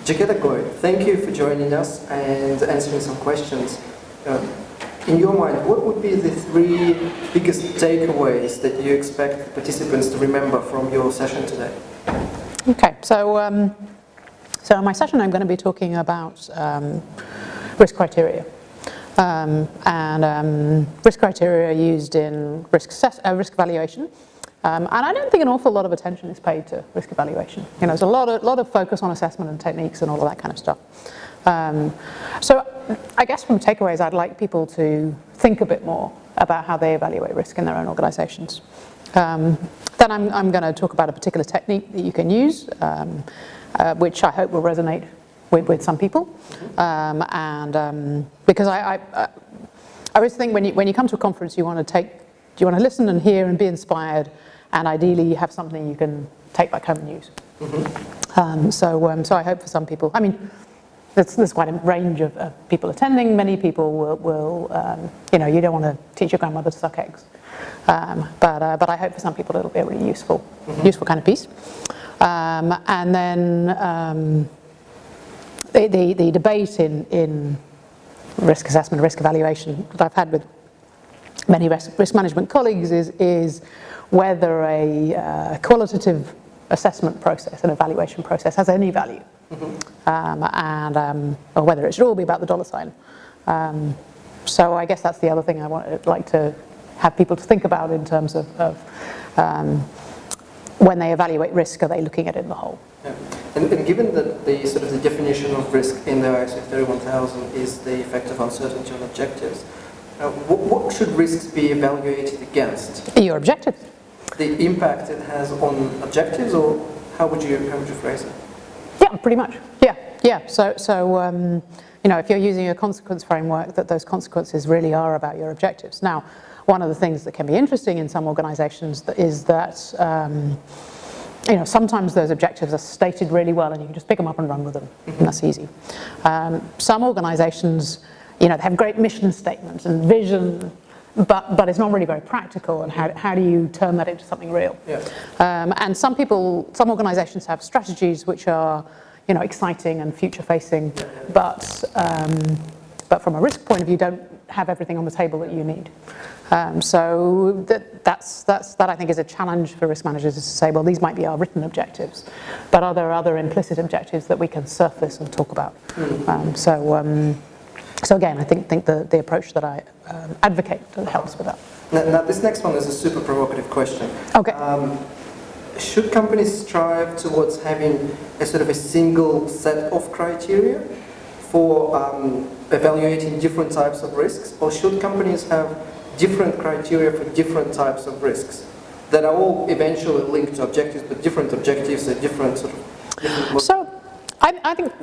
Jacquetta Goy, thank you for joining us and answering some questions. In your mind, what would be the 3 biggest takeaways that you expect participants to remember from your session today? Okay, so in my session I'm going to be talking about risk criteria. Risk criteria are used in risk evaluation. And I don't think an awful lot of attention is paid to risk evaluation. You know, there's a lot of focus on assessment and techniques and all of that kind of stuff. So I guess from takeaways, I'd like people to think a bit more about how they evaluate risk in their own organizations. Then I'm going to talk about a particular technique that you can use, which I hope will resonate with some people. Because I always think when you come to a conference, you want to listen and hear and be inspired, and ideally you have something you can take back home and use. Mm-hmm. So I hope for some people, I mean, there's quite a range of people attending. Many people will you know, you don't want to teach your grandmother to suck eggs. But I hope for some people it'll be a really useful kind of piece. And then the debate in risk assessment, risk evaluation that I've had with many risk management colleagues is whether a qualitative assessment process, an evaluation process, has any value. Mm-hmm. Or whether it should all be about the dollar sign. So I guess that's the other thing I'd like to have people to think about in terms of when they evaluate risk, are they looking at it in the whole? Yeah. And given that the sort of the definition of risk in the ISO 31000 is the effect of uncertainty on objectives, what should risks be evaluated against? Your objectives. The impact it has on objectives, or how would you phrase it? Yeah, pretty much. Yeah. So you know, if you're using a consequence framework, that those consequences really are about your objectives. Now, one of the things that can be interesting in some organisations is that you know, sometimes those objectives are stated really well, and you can just pick them up and run with them, and that's easy. Some organisations, you know, they have great mission statements and vision, but it's not really very practical, and how do you turn that into something real? Yeah. And some organisations have strategies which are, you know, exciting and future-facing, but from a risk point of view, don't have everything on the table that you need. So that I think is a challenge for risk managers, is to say, well, these might be our written objectives, but are there other implicit objectives that we can surface and talk about? So again, I think the approach that I advocate helps with that. Now this next one is a super provocative question. Okay. Should companies strive towards having a sort of a single set of criteria for evaluating different types of risks, or should companies have different criteria for different types of risks that are all eventually linked to objectives, but different objectives are different sort of... So I think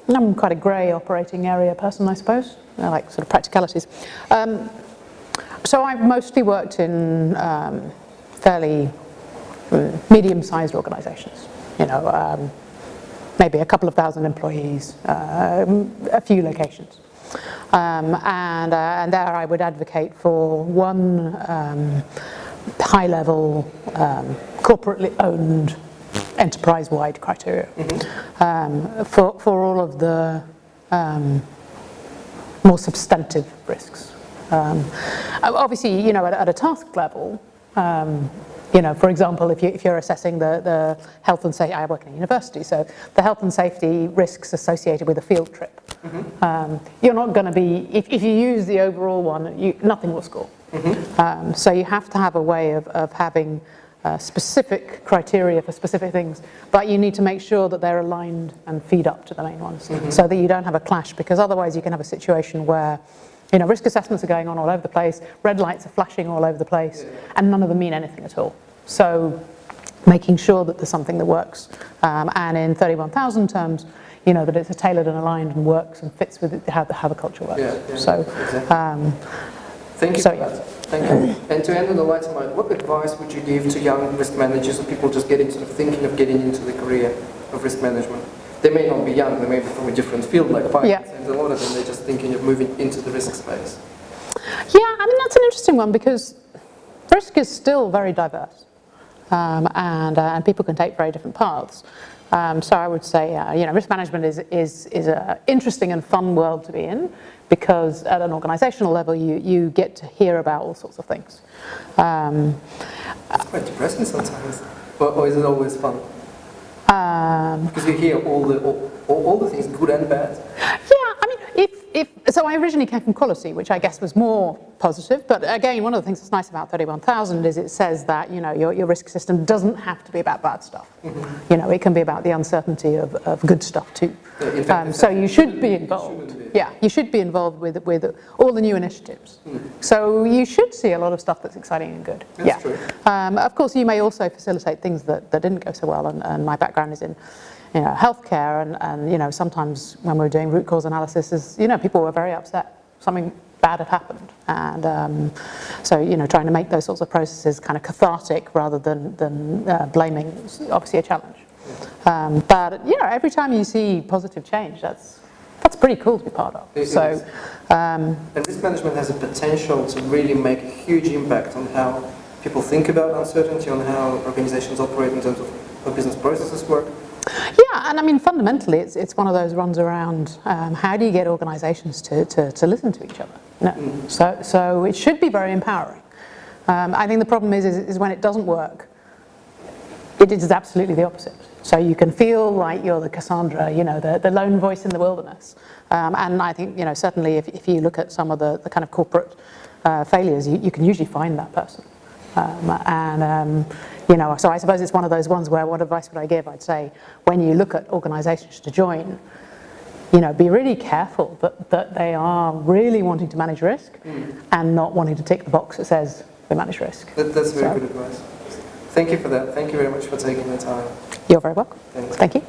I'm quite a grey operating area person, I suppose. I like sort of practicalities. So I've mostly worked in fairly medium-sized organisations, you know, maybe a couple of thousand employees, a few locations. And there I would advocate for one high-level, corporately owned, enterprise-wide criteria. Mm-hmm. For all of the more substantive risks. Obviously, you know, at a task level, you know, for example, if you're assessing the health and safety, I work in a university, so the health and safety risks associated with a field trip. Mm-hmm. You're not going to be, if you use the overall one, nothing will score. Mm-hmm. So you have to have a way of having specific criteria for specific things, but you need to make sure that they're aligned and feed up to the main ones, mm-hmm. so that you don't have a clash, because otherwise you can have a situation where, you know, risk assessments are going on all over the place, red lights are flashing all over the place, and none of them mean anything at all. So making sure that there's something that works, and in 31000 terms, you know, that it's tailored and aligned and works and fits with how the culture works. Yeah, so, exactly. Thank you for that. Thank you. And to end on the lighter note, what advice would you give to young risk managers or people just thinking of getting into the career of risk management? They may not be young, they may be from a different field like finance, and a lot of them, they're just thinking of moving into the risk space. Yeah, I mean, that's an interesting one, because risk is still very diverse, and people can take very different paths. So I would say, risk management is an interesting and fun world to be in, because at an organisational level, you get to hear about all sorts of things. It's quite depressing sometimes, or is it always fun? Because you hear all the things, good and bad. Yeah, I mean, so I originally came from quality, which I guess was more positive. But again, one of the things that's nice about 31000 is it says that your risk system doesn't have to be about bad stuff. Mm-hmm. It can be about the uncertainty of good stuff too. So you should be involved. Yeah, you should be involved with all the new initiatives. So you should see a lot of stuff that's exciting and good. That's true. Of course, you may also facilitate things that didn't go so well, and my background is in healthcare, and sometimes when we're doing root cause analysis, people were very upset. Something bad had happened, and so trying to make those sorts of processes kind of cathartic rather than blaming is obviously a challenge. But every time you see positive change, that's pretty cool to be part of. And risk management has a potential to really make a huge impact on how people think about uncertainty, on how organizations operate in terms of how business processes work. Yeah, and I mean, fundamentally, it's one of those runs around how do you get organisations to listen to each other? So it should be very empowering. I think the problem is when it doesn't work, it is absolutely the opposite. So you can feel like you're the Cassandra, the lone voice in the wilderness. And I think, certainly if you look at some of the kind of corporate failures, you can usually find that person. So I suppose it's one of those ones where what advice would I give? I'd say when you look at organisations to join, be really careful that they are really wanting to manage risk and not wanting to tick the box that says we manage risk. That's very good advice. Thank you for that. Thank you very much for taking the time. You're very welcome. Thanks. Thank you.